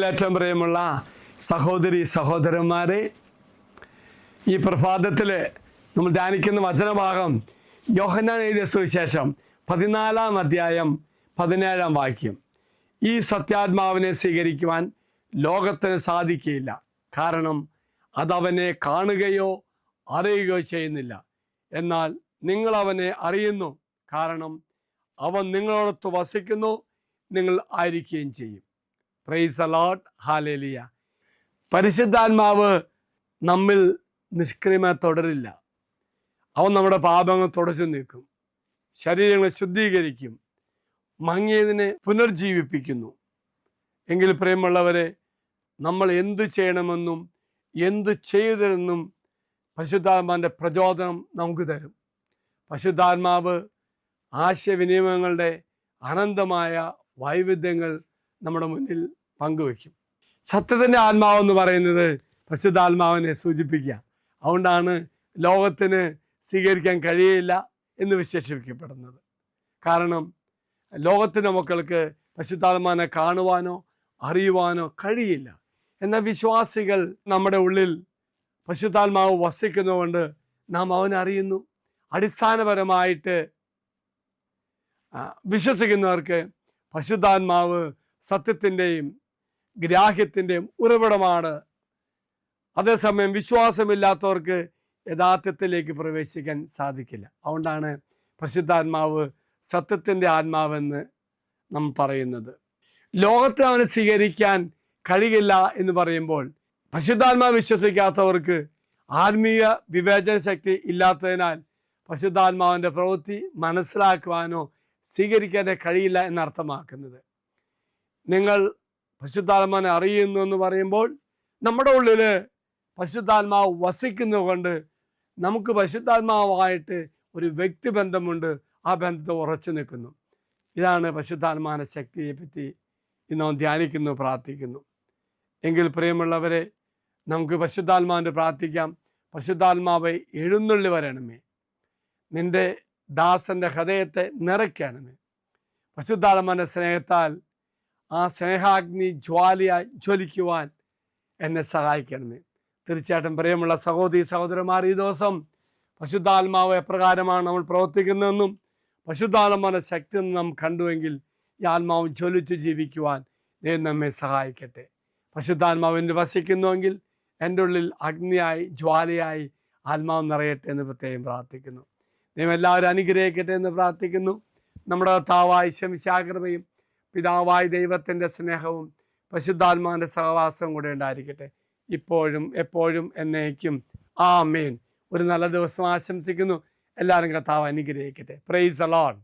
ഏറ്റവും പ്രിയമുള്ള സഹോദരി സഹോദരന്മാരെ, ഈ പ്രഭാതത്തിൽ നമ്മൾ ധ്യാനിക്കുന്ന വചനഭാഗം യോഹന്നാൻ എഴുതിയ സുവിശേഷം 14-ാം അധ്യായം 17-ാം വാക്യം. ഈ സത്യാത്മാവിനെ സ്വീകരിക്കുവാൻ ലോകത്തിന് സാധിക്കുകയില്ല, കാരണം അതവനെ കാണുകയോ അറിയുകയോ ചെയ്യുന്നില്ല. എന്നാൽ നിങ്ങൾ അവനെ അറിയുന്നു, കാരണം അവൻ നിങ്ങളോടൊത്ത് വസിക്കുന്നു, നിങ്ങൾ ആയിരിക്കുകയും ചെയ്യും. Praise the Lord, hallelujah. പരിശുദ്ധാത്മാവ് നമ്മിൽ നിഷ്ക്രിയമായി തുടരില്ല. അവൻ നമ്മുടെ പാപങ്ങൾ തുടച്ചു നീക്കും, ശരീരങ്ങളെ ശുദ്ധീകരിക്കും, മങ്ങിയതിനെ പുനർജീവിപ്പിക്കുന്നു. എങ്കിൽ പ്രിയമുള്ളവരെ, നമ്മൾ എന്തു ചെയ്യണമെന്നും എന്തു ചെയ്യരുതെന്നും പരിശുദ്ധാത്മാവിൻ്റെ പ്രചോദനം നമുക്ക് തരും. പരിശുദ്ധാത്മാവ് ആശയവിനിമയങ്ങളുടെ അനന്തമായ വൈവിധ്യങ്ങൾ നമ്മുടെ മുന്നിൽ പങ്കുവയ്ക്കും. സത്യത്തിൻ്റെ ആത്മാവെന്ന് പറയുന്നത് പരിശുദ്ധാത്മാവിനെ സൂചിപ്പിക്കുക. അതുകൊണ്ടാണ് ലോകത്തിന് സ്വീകരിക്കാൻ കഴിയില്ല എന്ന് വിശേഷിപ്പിക്കപ്പെടുന്നത്. കാരണം ലോകത്തിൻ്റെ മക്കൾക്ക് പരിശുദ്ധാത്മാവിനെ കാണുവാനോ അറിയുവാനോ കഴിയില്ല. എന്നാൽ വിശ്വാസികൾ നമ്മുടെ ഉള്ളിൽ പരിശുദ്ധാത്മാവ് വസിക്കുന്നതുകൊണ്ട് നാം അവനെ അറിയുന്നു. അടിസ്ഥാനപരമായിട്ട് വിശ്വസിക്കുന്നവർക്ക് പരിശുദ്ധാത്മാവ് സത്യത്തിൻ്റെയും ഗ്രാഹ്യത്തിൻ്റെയും ഉറവിടമാണ്. അതേസമയം വിശ്വാസമില്ലാത്തവർക്ക് യഥാർത്ഥത്തിലേക്ക് പ്രവേശിക്കാൻ സാധിക്കില്ല. അതുകൊണ്ടാണ് പരിശുദ്ധാത്മാവ് സത്യത്തിൻ്റെ ആത്മാവെന്ന് നാം പറയുന്നത്. ലോകത്തെ അവനെ സ്വീകരിക്കാൻ കഴിയില്ല എന്ന് പറയുമ്പോൾ പരിശുദ്ധാത്മാവ് വിശ്വസിക്കാത്തവർക്ക് ആത്മീയ വിവേചന ശക്തി ഇല്ലാത്തതിനാൽ പരിശുദ്ധാത്മാവിൻ്റെ പ്രവൃത്തി മനസ്സിലാക്കുവാനോ സ്വീകരിക്കാനോ കഴിയില്ല എന്നർത്ഥമാക്കുന്നത്. നിങ്ങൾ പരിശുദ്ധാത്മാവിനെ അറിയുന്നു എന്ന് പറയുമ്പോൾ നമ്മുടെ ഉള്ളിൽ പരിശുദ്ധാത്മാവ് വസിക്കുന്നതുകൊണ്ട് നമുക്ക് പരിശുദ്ധാത്മാവായിട്ട് ഒരു വ്യക്തിബന്ധമുണ്ട്. ആ ബന്ധത്തെ ഉറച്ചു നിൽക്കുന്നു. ഇതാണ് പരിശുദ്ധാത്മാവിൻ്റെ ശക്തിയെ പറ്റി ഇന്ന് നാം ധ്യാനിക്കുന്നു, പ്രാർത്ഥിക്കുന്നു. എങ്കിൽ പ്രിയമുള്ളവരെ, നമുക്ക് പരിശുദ്ധാത്മാവിൻ്റെ പ്രാർത്ഥിക്കാം. പരിശുദ്ധാത്മാവെ എഴുന്നള്ളി വരണമേ, നിൻ്റെ ദാസൻ്റെ ഹൃദയത്തെ നിറയ്ക്കണമേ. പരിശുദ്ധാത്മാവിൻ്റെ സ്നേഹത്താൽ ആ സ്നേഹാഗ്നി ജ്വാലയായി ജ്വലിക്കുവാൻ എന്നെ സഹായിക്കണമേ. തീർച്ചയായിട്ടും പ്രിയമുള്ള സഹോദരി സഹോദരന്മാർ, ഈ ദിവസം പരിശുദ്ധാത്മാവ് എപ്രകാരമാണ് നമ്മൾ പ്രവർത്തിക്കുന്നതെന്നും പരിശുദ്ധാത്മാവിൻ്റെ ശക്തി നാം കണ്ടുവെങ്കിൽ ഈ ആത്മാവ് ജ്വലിച്ച് ജീവിക്കുവാൻ ദൈവം നമ്മെ സഹായിക്കട്ടെ. പരിശുദ്ധാത്മാവിൻ്റെ വസിക്കുന്നുവെങ്കിൽ എൻ്റെ ഉള്ളിൽ അഗ്നിയായി ജ്വാലയായി ആത്മാവ് നിറയട്ടെ എന്ന് പ്രത്യേകം പ്രാർത്ഥിക്കുന്നു. ദൈവം എല്ലാവരും അനുഗ്രഹിക്കട്ടെ എന്ന് പ്രാർത്ഥിക്കുന്നു. നമ്മുടെ കർത്താവായ ശംശാകൃപയും പിതാവായ ദൈവത്തിൻ്റെ സ്നേഹവും പരിശുദ്ധാത്മാവിൻ്റെ സഹവാസവും കൂടെ ഉണ്ടായിരിക്കട്ടെ, ഇപ്പോഴും എപ്പോഴും എന്നേക്കും. ആമേൻ. ഒരു നല്ല ദിവസം ആശംസിക്കുന്നു. എല്ലാവരും കർത്താവ് അനുഗ്രഹിക്കട്ടെ. Praise the Lord.